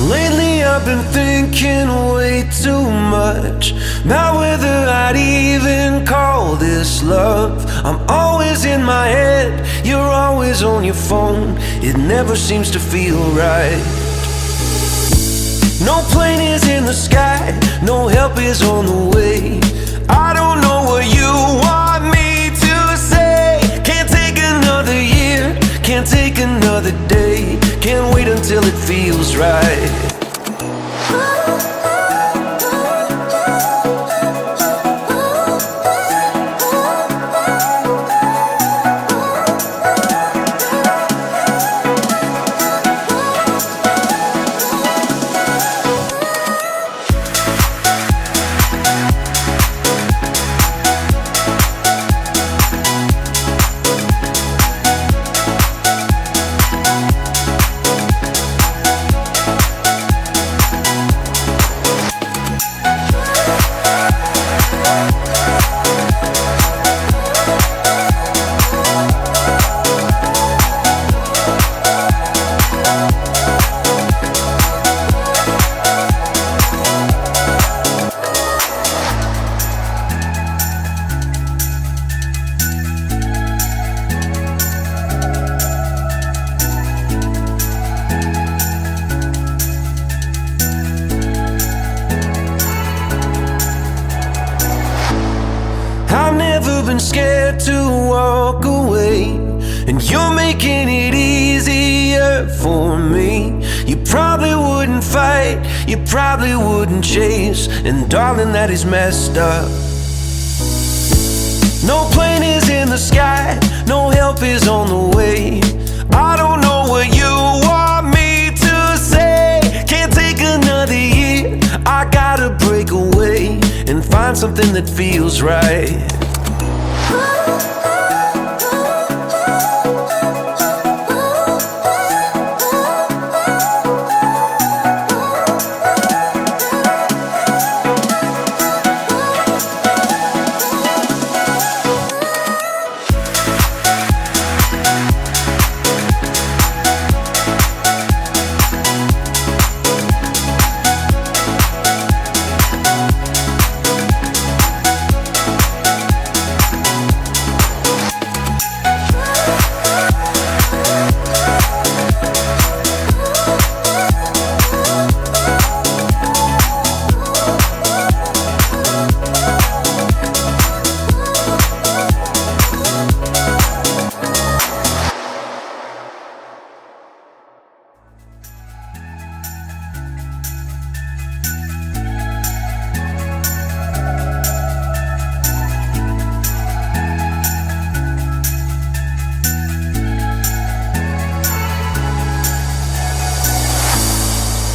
Lately I've been thinking way too much about whether I'd even call this love. I'm always in my head, you're always on your phone. It never seems to feel right. No plane is in the sky, no help is on the way. I don't know what you want me to say. Can't take another year, can't take another day. Can't wait until it feels right. I've never been scared to walk away, and you're making it easier for me. You probably wouldn't fight, you probably wouldn't chase, and darling, that is messed up. No plane is in the sky, no help is on the way. I don't know what you want me to say. Can't take another year, I gotta break away and find something that feels right.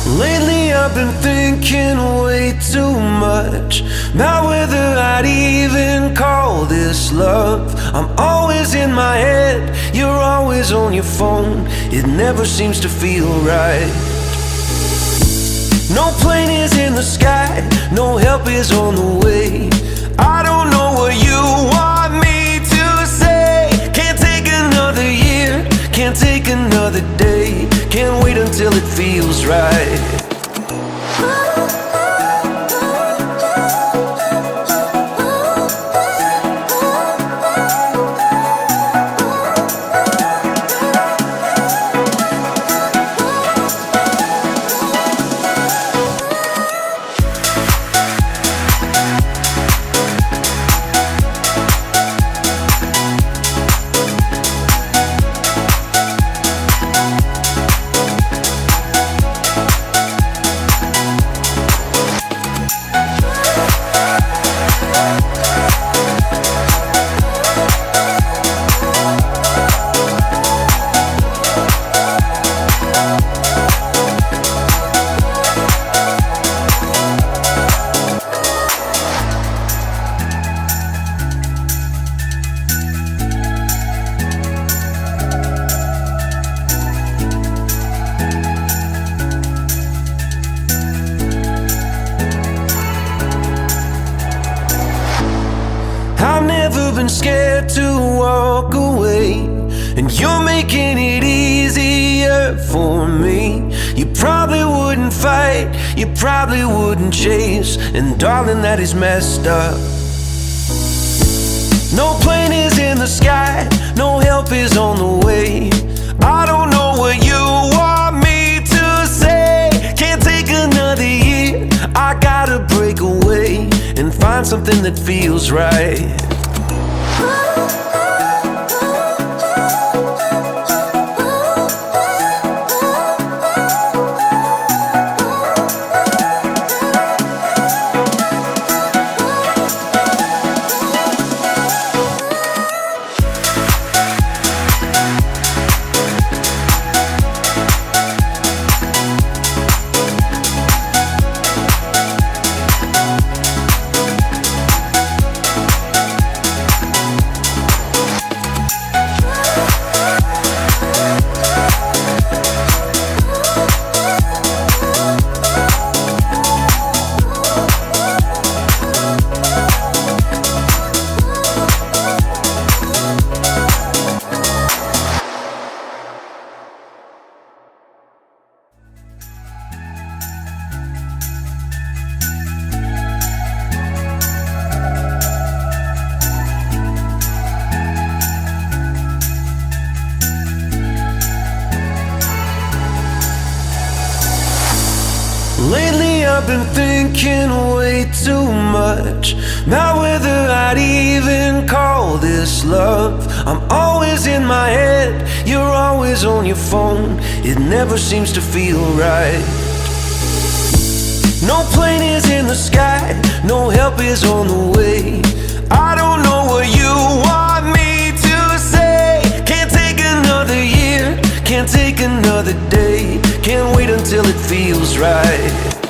Lately I've been thinking way too much about whether I'd even call this love. I'm always in my head, you're always on your phone. It never seems to feel right. No plane is in the sky, no help is on the way. I don't know what you want me to say. Can't take another year, can't take another day. Can't wait until it feels right. I've never been scared to walk away, and you're making it easier for me. You probably wouldn't fight, you probably wouldn't chase. And darling, that is messed up. No plane is in the sky, no help is on the way. I don't know what you want me to say. Can't take another year, I gotta break away and find something that feels right. Lately I've been thinking way too much about whether I'd even call this love. I'm always in my head, you're always on your phone. It never seems to feel right. No plane is in the sky, no help is on the way. I don't know what you want me to say. Can't take another year, can't take another day. Can't wait until it feels right.